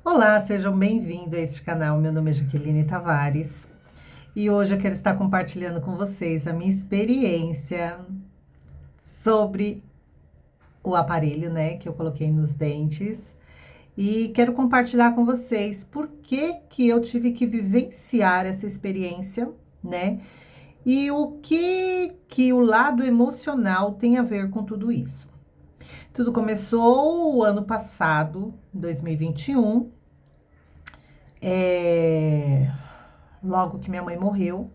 Olá, sejam bem-vindos a este canal. Meu nome é Jaqueline Tavares e hoje eu quero estar compartilhando com vocês a minha experiência sobre o aparelho, né, que eu coloquei nos dentes e quero compartilhar com vocês por que que eu tive que vivenciar essa experiência, né, e o que o lado emocional tem a ver com tudo isso. Tudo começou o ano passado, 2021. Logo que minha mãe morreu,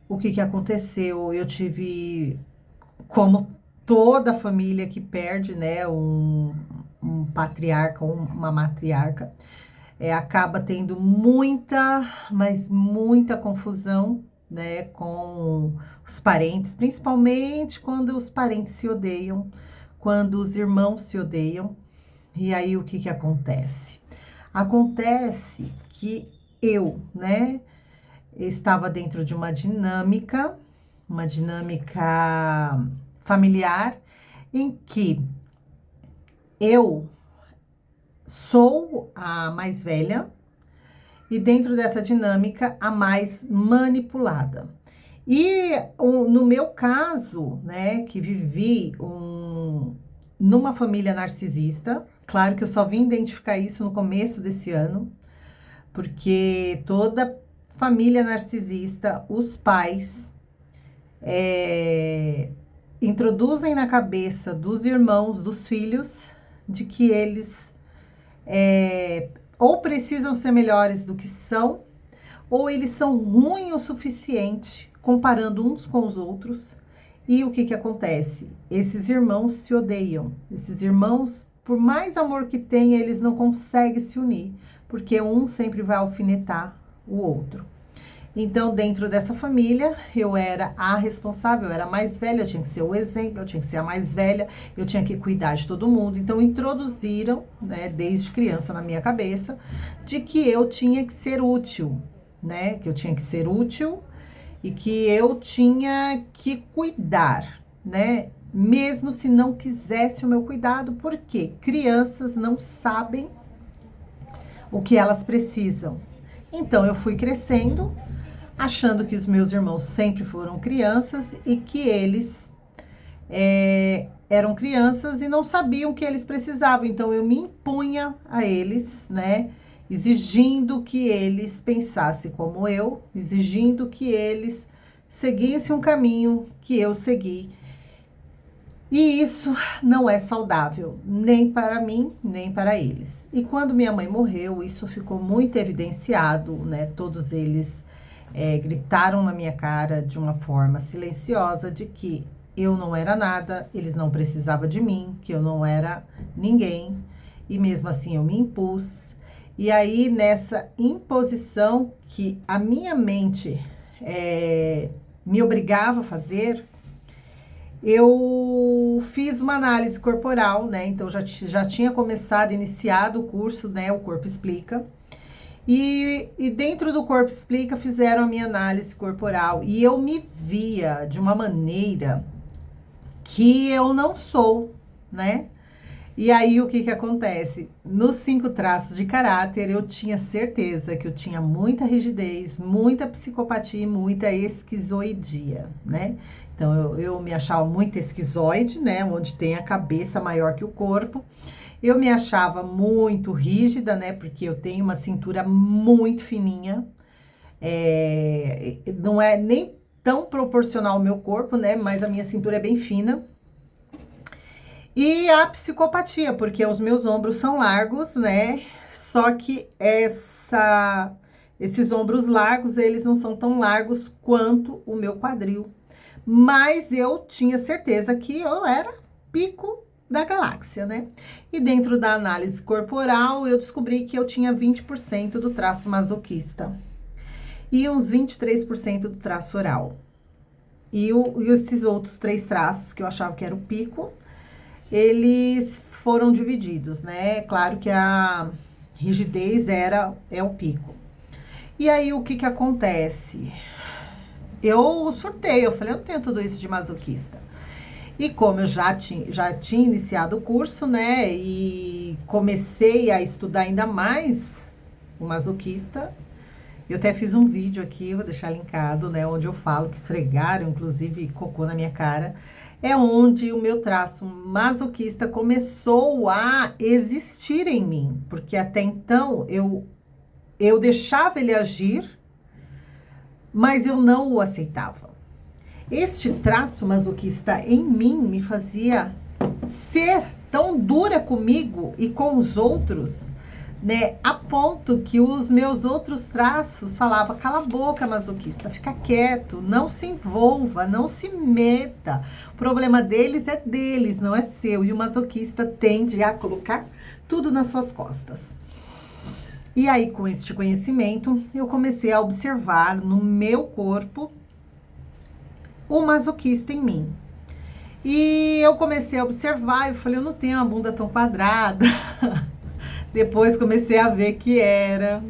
o que que aconteceu? Eu tive, como toda família que perde, né, um patriarca ou uma matriarca, acaba tendo muita, mas muita confusão, né, com os parentes, principalmente quando os parentes se odeiam, quando os irmãos se odeiam. E aí o que que acontece? Acontece que eu, né, estava dentro de uma dinâmica familiar, em que eu sou a mais velha e dentro dessa dinâmica a mais manipulada. E no meu caso, né, que vivi numa família narcisista, claro que eu só vim identificar isso no começo desse ano, porque toda família narcisista, os pais é, introduzem na cabeça dos irmãos, dos filhos, de que eles ou precisam ser melhores do que são, ou eles são ruins o suficiente, comparando uns com os outros. E o que que acontece? Esses irmãos se odeiam. Esses irmãos, por mais amor que tenha, eles não conseguem se unir, porque um sempre vai alfinetar o outro. Então, dentro dessa família, eu era a responsável, eu era a mais velha, eu tinha que ser o exemplo, eu tinha que ser a mais velha, eu tinha que cuidar de todo mundo. Então, introduziram, né, desde criança na minha cabeça, de que eu tinha que ser útil, né? Que eu tinha que ser útil e que eu tinha que cuidar, né? Mesmo se não quisesse o meu cuidado, porque crianças não sabem o que elas precisam. Então, eu fui crescendo achando que os meus irmãos sempre foram crianças e que eles eram crianças e não sabiam o que eles precisavam. Então eu me impunha a eles, né? Exigindo que eles pensassem como eu, exigindo que eles seguissem um caminho que eu segui. E isso não é saudável, nem para mim, nem para eles. E quando minha mãe morreu, isso ficou muito evidenciado, né? Todos eles gritaram na minha cara de uma forma silenciosa de que eu não era nada, eles não precisavam de mim, que eu não era ninguém, e mesmo assim eu me impus. E aí, nessa imposição que a minha mente me obrigava a fazer, eu fiz uma análise corporal, né? Então já tinha começado, iniciado o curso, né? O Corpo Explica. E dentro do Corpo Explica fizeram a minha análise corporal. E eu me via de uma maneira que eu não sou, né? E aí o que que acontece? Nos 5 traços de caráter, eu tinha certeza que eu tinha muita rigidez, muita psicopatia e muita esquizoidia, né? Então eu me achava muito esquizoide, né? Onde tem a cabeça maior que o corpo. Eu me achava muito rígida, né? Porque eu tenho uma cintura muito fininha. Não é nem tão proporcional ao meu corpo, né? Mas a minha cintura é bem fina. E a psicopatia, porque os meus ombros são largos, né? Só que esses ombros largos, eles não são tão largos quanto o meu quadril. Mas eu tinha certeza que eu era pico da galáxia, né? E dentro da análise corporal, eu descobri que eu tinha 20% do traço masoquista e uns 23% do traço oral. E esses outros 3 traços que eu achava que era o pico, eles foram divididos, né? Claro que a rigidez é o pico. E aí o que que acontece? Eu surtei, eu falei, eu não tenho tudo isso de masoquista. E como eu já tinha iniciado o curso, né? E comecei a estudar ainda mais o masoquista. Eu até fiz um vídeo aqui, vou deixar linkado, né? Onde eu falo que esfregaram, inclusive, cocô na minha cara. É onde o meu traço masoquista começou a existir em mim. Porque até então eu deixava ele agir, mas eu não o aceitava. Este traço masoquista em mim me fazia ser tão dura comigo e com os outros, né? A ponto que os meus outros traços falavam: cala a boca, masoquista, fica quieto, não se envolva, não se meta. O problema deles é deles, não é seu. E o masoquista tende a colocar tudo nas suas costas. E aí, com este conhecimento, eu comecei a observar no meu corpo o masoquista em mim. E eu comecei a observar, eu falei: eu não tenho uma bunda tão quadrada. Depois comecei a ver que era.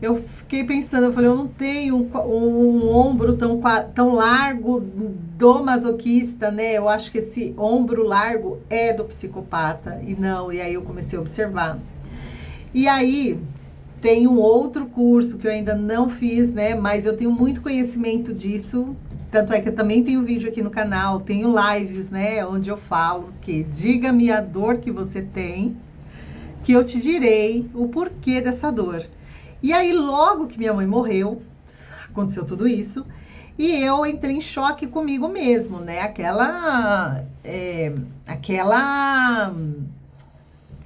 Eu fiquei pensando, eu falei: eu não tenho um ombro tão largo do masoquista, né? Eu acho que esse ombro largo é do psicopata. E não, e aí eu comecei a observar. E aí tem um outro curso que eu ainda não fiz, né? Mas eu tenho muito conhecimento disso. Tanto é que eu também tenho vídeo aqui no canal, tenho lives, né? Onde eu falo que diga-me a dor que você tem, que eu te direi o porquê dessa dor. E aí, logo que minha mãe morreu, aconteceu tudo isso, e eu entrei em choque comigo mesmo, né? Aquela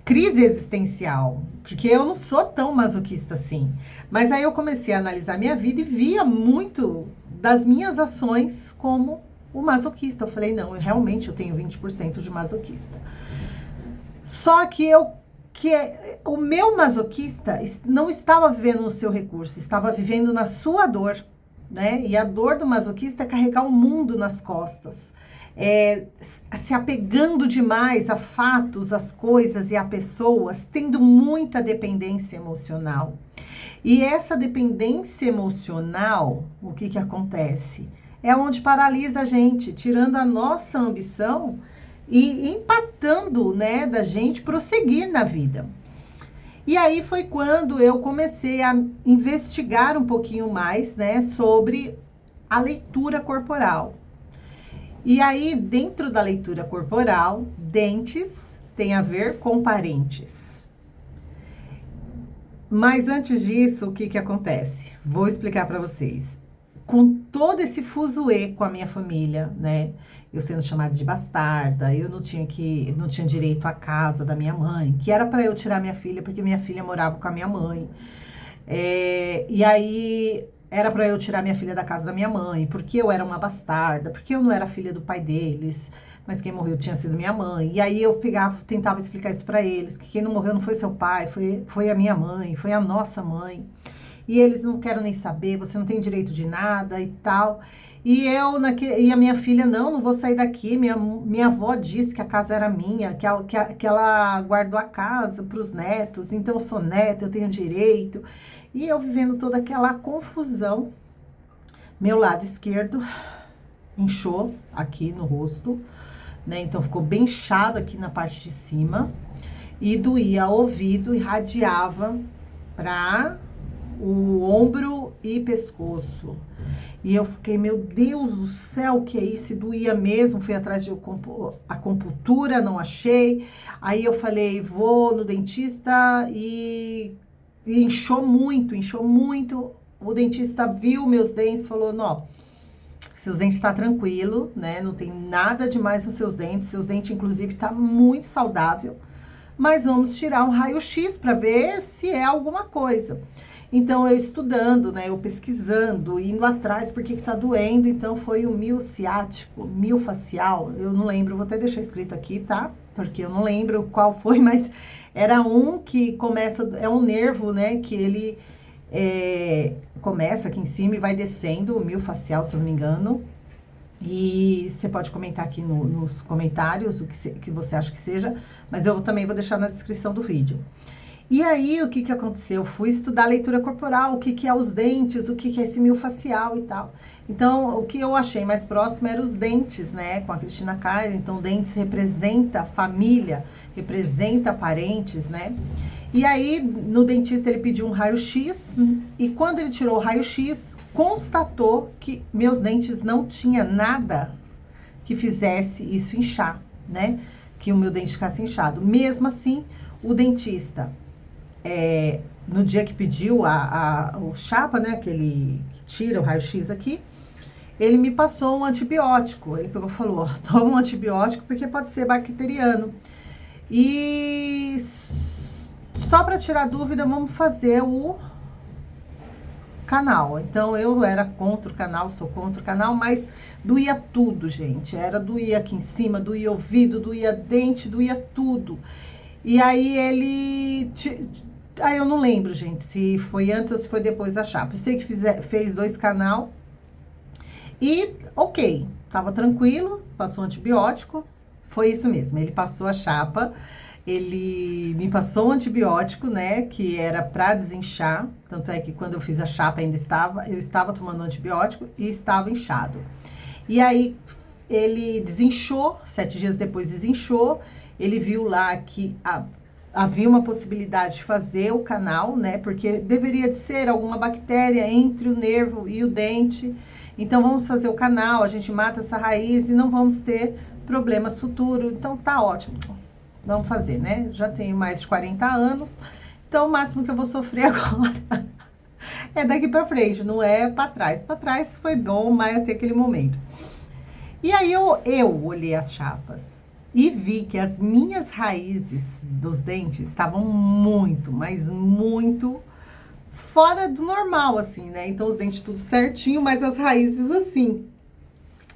crise existencial, porque eu não sou tão masoquista assim. Mas aí eu comecei a analisar minha vida e via muito das minhas ações como o masoquista. Eu falei: não, eu tenho 20% de masoquista. Só que o meu masoquista não estava vivendo no seu recurso, estava vivendo na sua dor, né? E a dor do masoquista é carregar o mundo nas costas, se apegando demais a fatos, as coisas e a pessoas, tendo muita dependência emocional. E essa dependência emocional, o que acontece? É onde paralisa a gente, tirando a nossa ambição e impactando, né, da gente prosseguir na vida. E aí foi quando eu comecei a investigar um pouquinho mais, né, sobre a leitura corporal. E aí, dentro da leitura corporal, dentes tem a ver com parentes. Mas antes disso, o que acontece? Vou explicar para vocês. Com todo esse fuzuê com a minha família, né? Eu sendo chamada de bastarda, eu não tinha direito à casa da minha mãe, que era para eu tirar minha filha, porque minha filha morava com a minha mãe. E aí era para eu tirar minha filha da casa da minha mãe, porque eu era uma bastarda, porque eu não era filha do pai deles, mas quem morreu tinha sido minha mãe. E aí eu tentava explicar isso para eles, que quem não morreu não foi seu pai, foi a minha mãe, foi a nossa mãe. E eles não querem nem saber, você não tem direito de nada e tal. E a minha filha: não vou sair daqui. Minha avó disse que a casa era minha, que ela guardou a casa para os netos, então eu sou neta, eu tenho direito. E eu vivendo toda aquela confusão. Meu lado esquerdo inchou aqui no rosto, né? Então ficou bem inchado aqui na parte de cima. E doía ouvido, irradiava para o ombro e pescoço. E eu fiquei: meu Deus do céu, o que é isso? E doía mesmo, fui atrás de acupuntura, não achei. Aí eu falei: vou no dentista e inchou muito. O dentista viu meus dentes, falou: não, seus dentes estão tranquilo, né? Não tem nada demais nos seus dentes inclusive tá muito saudável, mas vamos tirar um raio-x para ver se é alguma coisa. Então, eu estudando, né, eu pesquisando, indo atrás por que tá doendo. Então, foi o miociático, miofacial, eu não lembro, vou até deixar escrito aqui, tá? Porque eu não lembro qual foi, mas era um que começa, é um nervo, né, que ele começa aqui em cima e vai descendo, o miofacial, se eu não me engano. E você pode comentar aqui nos comentários o que você acha que seja, mas eu também vou deixar na descrição do vídeo. E aí, o que que aconteceu? Eu fui estudar leitura corporal, o que que é os dentes, o que que é esse miofascial e tal. Então, o que eu achei mais próximo eram os dentes, né, com a Cristina Carnes. Então, dentes representa família, representa parentes, né? E aí, no dentista, ele pediu um raio-x, e quando ele tirou o raio-x, constatou que meus dentes não tinha nada que fizesse isso inchar, né? Que o meu dente ficasse inchado. Mesmo assim, o dentista, no dia que pediu o chapa, né? Aquele que tira o raio-x aqui, ele me passou um antibiótico. Ele pegou e falou: ó, toma um antibiótico porque pode ser bacteriano. E só para tirar dúvida, vamos fazer o canal. Então eu era contra o canal, sou contra o canal, mas doía tudo, gente. Doía aqui em cima, doía ouvido, doía dente, doía tudo. E aí aí eu não lembro, gente, se foi antes ou se foi depois da chapa. Eu sei que fez 2 canal e ok, tava tranquilo, passou um antibiótico, foi isso mesmo, ele passou a chapa. Ele me passou um antibiótico, né, que era para desinchar, tanto é que quando eu fiz a chapa eu estava tomando antibiótico e estava inchado. E aí ele desinchou, 7 dias depois desinchou, ele viu lá que havia uma possibilidade de fazer o canal, né, porque deveria de ser alguma bactéria entre o nervo e o dente. Então vamos fazer o canal, a gente mata essa raiz e não vamos ter problemas futuros. Então tá ótimo. Vamos fazer, né? Já tenho mais de 40 anos, então o máximo que eu vou sofrer agora é daqui pra frente, não é pra trás. Pra trás foi bom, mas até aquele momento. E aí eu olhei as chapas e vi que as minhas raízes dos dentes estavam muito, mas muito fora do normal, assim, né? Então os dentes tudo certinho, mas as raízes assim.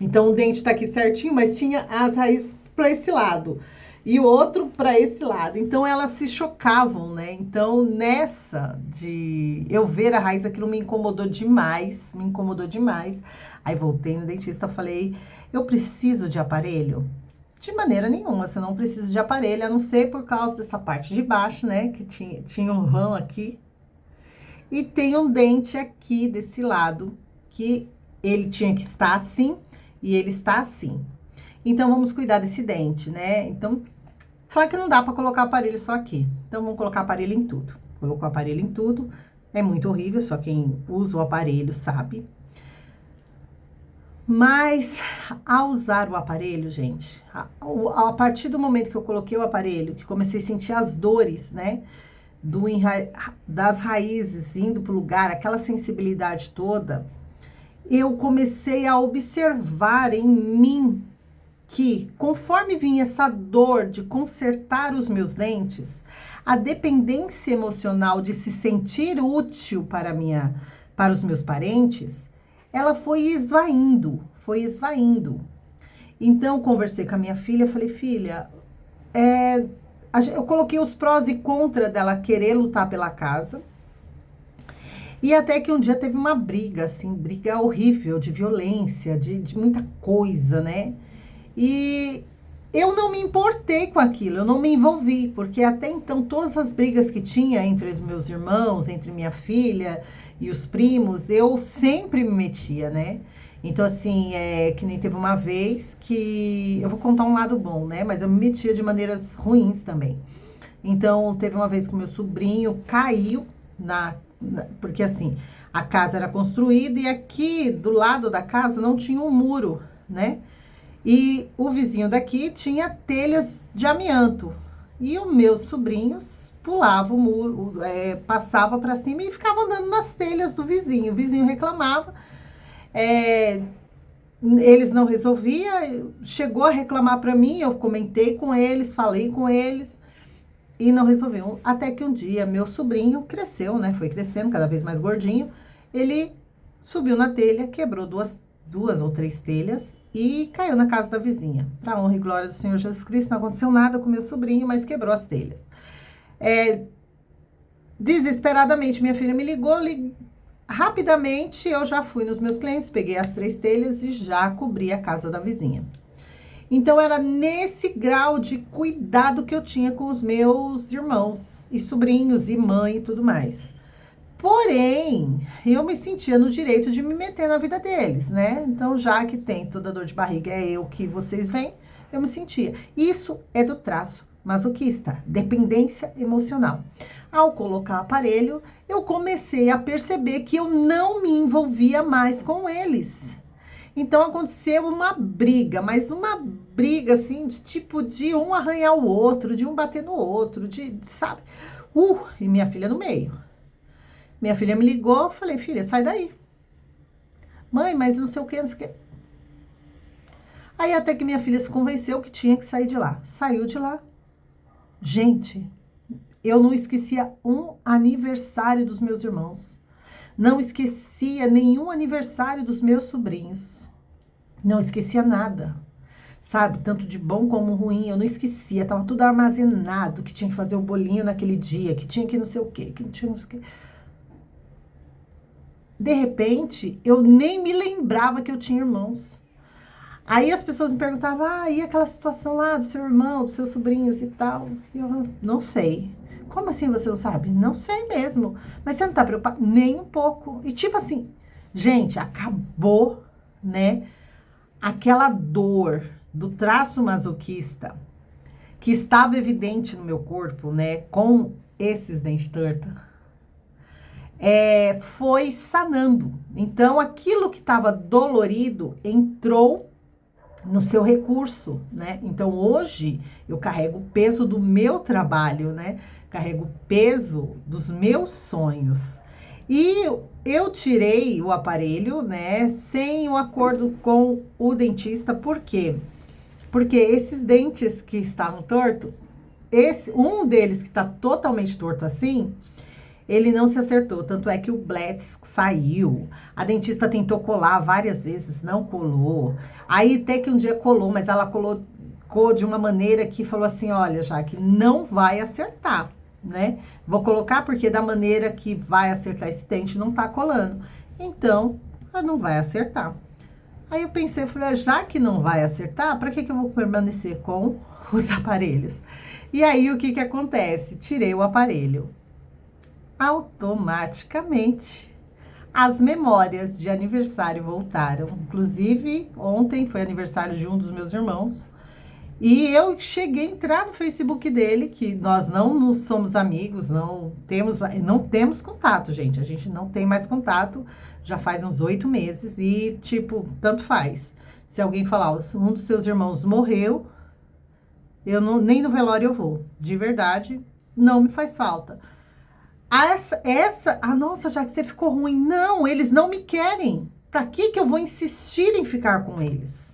Então o dente tá aqui certinho, mas tinha as raízes pra esse lado e o outro para esse lado. Então elas se chocavam, né? Então nessa de eu ver a raiz, aquilo me incomodou demais, me incomodou demais. Aí voltei no dentista, falei: eu preciso de aparelho? De maneira nenhuma, você não precisa de aparelho, a não ser por causa dessa parte de baixo, né? Que tinha um rão aqui. E tem um dente aqui desse lado, que ele tinha que estar assim, e ele está assim. Então vamos cuidar desse dente, né? Então, só que não dá para colocar aparelho só aqui. Então vamos colocar aparelho em tudo. Colocou aparelho em tudo. É muito horrível, só quem usa o aparelho sabe. Mas ao usar o aparelho, gente, a partir do momento que eu coloquei o aparelho, que comecei a sentir as dores, né? Das raízes indo para o lugar, aquela sensibilidade toda, eu comecei a observar em mim que, conforme vinha essa dor de consertar os meus dentes, a dependência emocional de se sentir útil para os meus parentes, ela foi esvaindo, foi esvaindo. Então, conversei com a minha filha, falei: filha, eu coloquei os prós e contras dela querer lutar pela casa. E até que um dia teve uma briga, assim, briga horrível, de violência, de muita coisa, né? E eu não me importei com aquilo, eu não me envolvi, porque até então todas as brigas que tinha entre os meus irmãos, entre minha filha e os primos, eu sempre me metia, né? Então, assim, que nem teve uma vez que... Eu vou contar um lado bom, né? Mas eu me metia de maneiras ruins também. Então, teve uma vez que o meu sobrinho caiu porque, assim, a casa era construída e aqui do lado da casa não tinha um muro, né? E o vizinho daqui tinha telhas de amianto. E os meus sobrinhos pulavam o muro, passava para cima e ficavam andando nas telhas do vizinho. O vizinho reclamava, eles não resolviam, chegou a reclamar para mim, eu comentei com eles, falei com eles e não resolviam. Até que um dia meu sobrinho cresceu, né? Foi crescendo, cada vez mais gordinho. Ele subiu na telha, quebrou duas ou três telhas e caiu na casa da vizinha. Para honra e glória do Senhor Jesus Cristo, não aconteceu nada com meu sobrinho, mas quebrou as telhas. Desesperadamente, minha filha me ligou, rapidamente eu já fui nos meus clientes, peguei as 3 telhas e já cobri a casa da vizinha. Então era nesse grau de cuidado que eu tinha com os meus irmãos, e sobrinhos, e mãe e tudo mais. Porém, eu me sentia no direito de me meter na vida deles, né? Então, já que tem toda dor de barriga, é eu que vocês veem, eu me sentia. Isso é do traço masoquista, dependência emocional. Ao colocar o aparelho, eu comecei a perceber que eu não me envolvia mais com eles. Então aconteceu uma briga, mas uma briga assim, de tipo de um arranhar o outro, de um bater no outro, sabe? E minha filha no meio. Minha filha me ligou, eu falei, filha, sai daí. Mãe, mas não sei o que, não sei o que. Aí até que minha filha se convenceu que tinha que sair de lá. Saiu de lá. Gente, eu não esquecia um aniversário dos meus irmãos. Não esquecia nenhum aniversário dos meus sobrinhos. Não esquecia nada. Sabe? Tanto de bom como ruim. Eu não esquecia. Tava tudo armazenado. Que tinha que fazer o bolinho naquele dia. Que tinha que não sei o quê. Que não tinha não sei o quê. De repente, eu nem me lembrava que eu tinha irmãos. Aí as pessoas me perguntavam, e aquela situação lá do seu irmão, dos seus sobrinhos e tal? Eu não sei. Como assim você não sabe? Não sei mesmo. Mas você não tá preocupado? Nem um pouco. E tipo assim, gente, acabou, né? Aquela dor do traço masoquista que estava evidente no meu corpo, né? Com esses dentes tortos. Foi sanando. Então, aquilo que estava dolorido entrou no seu recurso, né? Então, hoje, eu carrego o peso do meu trabalho, né? Carrego o peso dos meus sonhos. E eu tirei o aparelho, né? Sem o acordo com o dentista. Por quê? Porque esses dentes que estavam tortos, um deles que está totalmente torto assim, ele não se acertou, tanto é que o Blitz saiu. A dentista tentou colar várias vezes, não colou. Aí até que um dia colou, mas ela colocou de uma maneira que falou assim, olha, Jaque, não vai acertar, né? Vou colocar porque da maneira que vai acertar esse dente não tá colando. Então, ela não vai acertar. Aí eu pensei, falei, já que não vai acertar, para que eu vou permanecer com os aparelhos? E aí o que acontece? Tirei o aparelho. Automaticamente as memórias de aniversário voltaram. Inclusive, ontem foi aniversário de um dos meus irmãos. E eu cheguei a entrar no Facebook dele, que nós não somos amigos, não temos contato, gente. A gente não tem mais contato, já faz uns 8 meses. E, tipo, tanto faz. Se alguém falar, um dos seus irmãos morreu, nem no velório eu vou. De verdade, não me faz falta. Nossa, já que você ficou ruim. Não, eles não me querem. Pra que eu vou insistir em ficar com eles?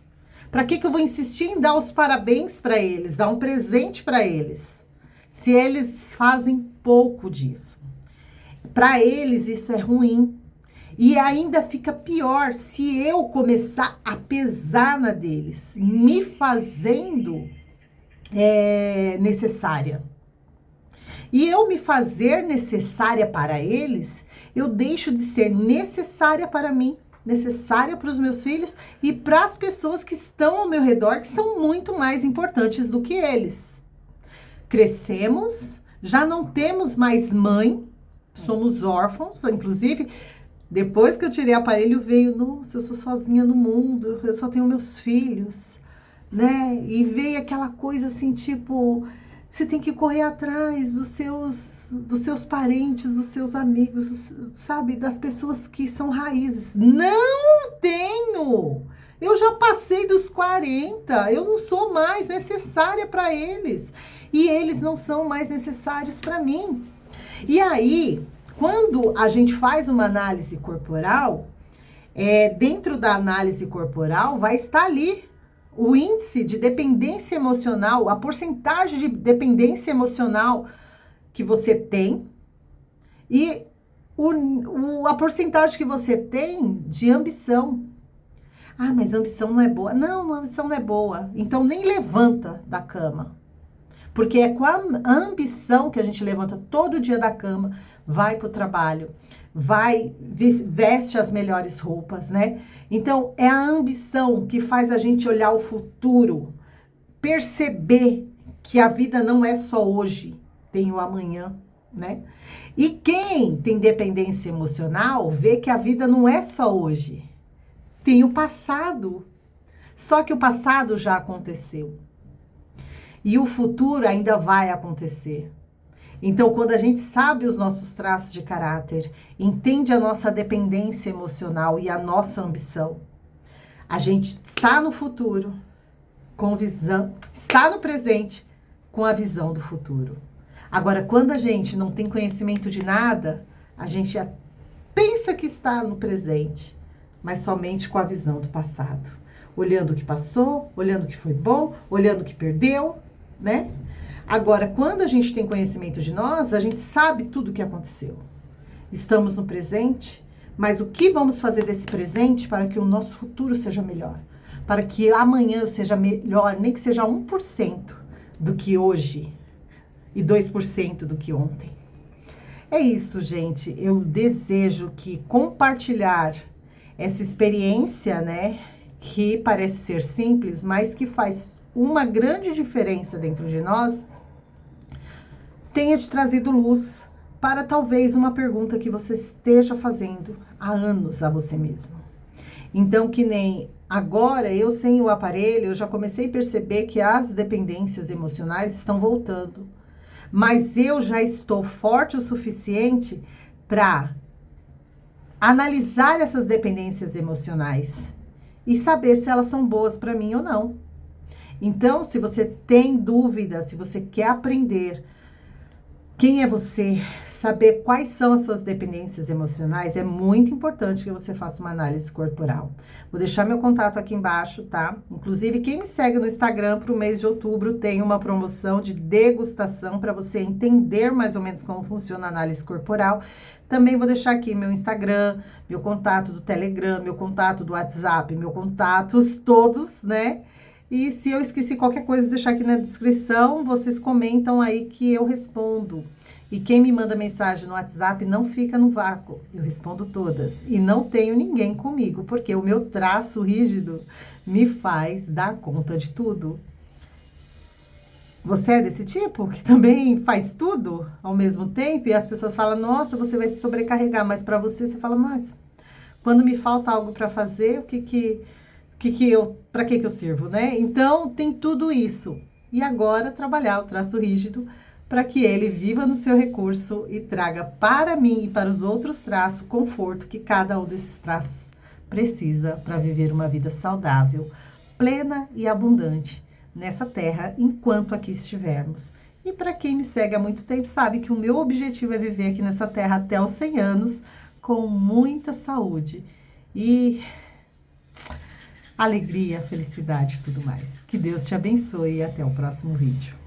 Pra que eu vou insistir em dar os parabéns pra eles, dar um presente pra eles? Se eles fazem pouco disso. Pra eles isso é ruim. E ainda fica pior se eu começar a pesar na deles, me fazendo necessária. E eu me fazer necessária para eles, eu deixo de ser necessária para mim, necessária para os meus filhos e para as pessoas que estão ao meu redor, que são muito mais importantes do que eles. Crescemos, já não temos mais mãe, somos órfãos, inclusive, depois que eu tirei o aparelho, veio, nossa, eu sou sozinha no mundo, eu só tenho meus filhos, né? E veio aquela coisa assim, tipo, você tem que correr atrás dos seus parentes, dos seus amigos, sabe? Das pessoas que são raízes. Não tenho! Eu já passei dos 40, eu não sou mais necessária para eles. E eles não são mais necessários para mim. E aí, quando a gente faz uma análise corporal, dentro da análise corporal vai estar ali o índice de dependência emocional, a porcentagem de dependência emocional que você tem e a porcentagem que você tem de ambição. Mas a ambição não é boa. Não, a ambição não é boa. Então nem levanta da cama. Porque é com a ambição que a gente levanta todo dia da cama, vai para o trabalho, veste as melhores roupas, né? Então, é a ambição que faz a gente olhar o futuro, perceber que a vida não é só hoje, tem o amanhã, né? E quem tem dependência emocional vê que a vida não é só hoje, tem o passado. Só que o passado já aconteceu e o futuro ainda vai acontecer. Então, quando a gente sabe os nossos traços de caráter, entende a nossa dependência emocional e a nossa ambição, a gente está no futuro com visão, está no presente com a visão do futuro. Agora, quando a gente não tem conhecimento de nada, a gente já pensa que está no presente, mas somente com a visão do passado. Olhando o que passou, olhando o que foi bom, olhando o que perdeu, né? Agora, quando a gente tem conhecimento de nós, a gente sabe tudo o que aconteceu. Estamos no presente, mas o que vamos fazer desse presente para que o nosso futuro seja melhor? Para que amanhã seja melhor, nem que seja 1% do que hoje e 2% do que ontem. É isso, gente. Eu desejo que compartilhar essa experiência, né, que parece ser simples, mas que faz uma grande diferença dentro de nós, tenha te trazido luz para talvez uma pergunta que você esteja fazendo há anos a você mesmo. Então, que nem agora, eu sem o aparelho, eu já comecei a perceber que as dependências emocionais estão voltando. Mas eu já estou forte o suficiente para analisar essas dependências emocionais e saber se elas são boas para mim ou não. Então, se você tem dúvida, se você quer aprender quem é você, saber quais são as suas dependências emocionais, é muito importante que você faça uma análise corporal. Vou deixar meu contato aqui embaixo, tá? Inclusive, quem me segue no Instagram para o mês de outubro tem uma promoção de degustação para você entender mais ou menos como funciona a análise corporal. Também vou deixar aqui meu Instagram, meu contato do Telegram, meu contato do WhatsApp, meus contatos todos, né? E se eu esqueci qualquer coisa, vou deixar aqui na descrição, vocês comentam aí que eu respondo. E quem me manda mensagem no WhatsApp não fica no vácuo, eu respondo todas. E não tenho ninguém comigo, porque o meu traço rígido me faz dar conta de tudo. Você é desse tipo, que também faz tudo ao mesmo tempo? E as pessoas falam, nossa, você vai se sobrecarregar. Mas para você, você fala, mas quando me falta algo para fazer, para que eu sirvo, né? Então, tem tudo isso. E agora, trabalhar o traço rígido para que ele viva no seu recurso e traga para mim e para os outros traços conforto que cada um desses traços precisa para viver uma vida saudável, plena e abundante nessa terra enquanto aqui estivermos. E para quem me segue há muito tempo sabe que o meu objetivo é viver aqui nessa terra até os 100 anos com muita saúde e alegria, felicidade e tudo mais. Que Deus te abençoe e até o próximo vídeo.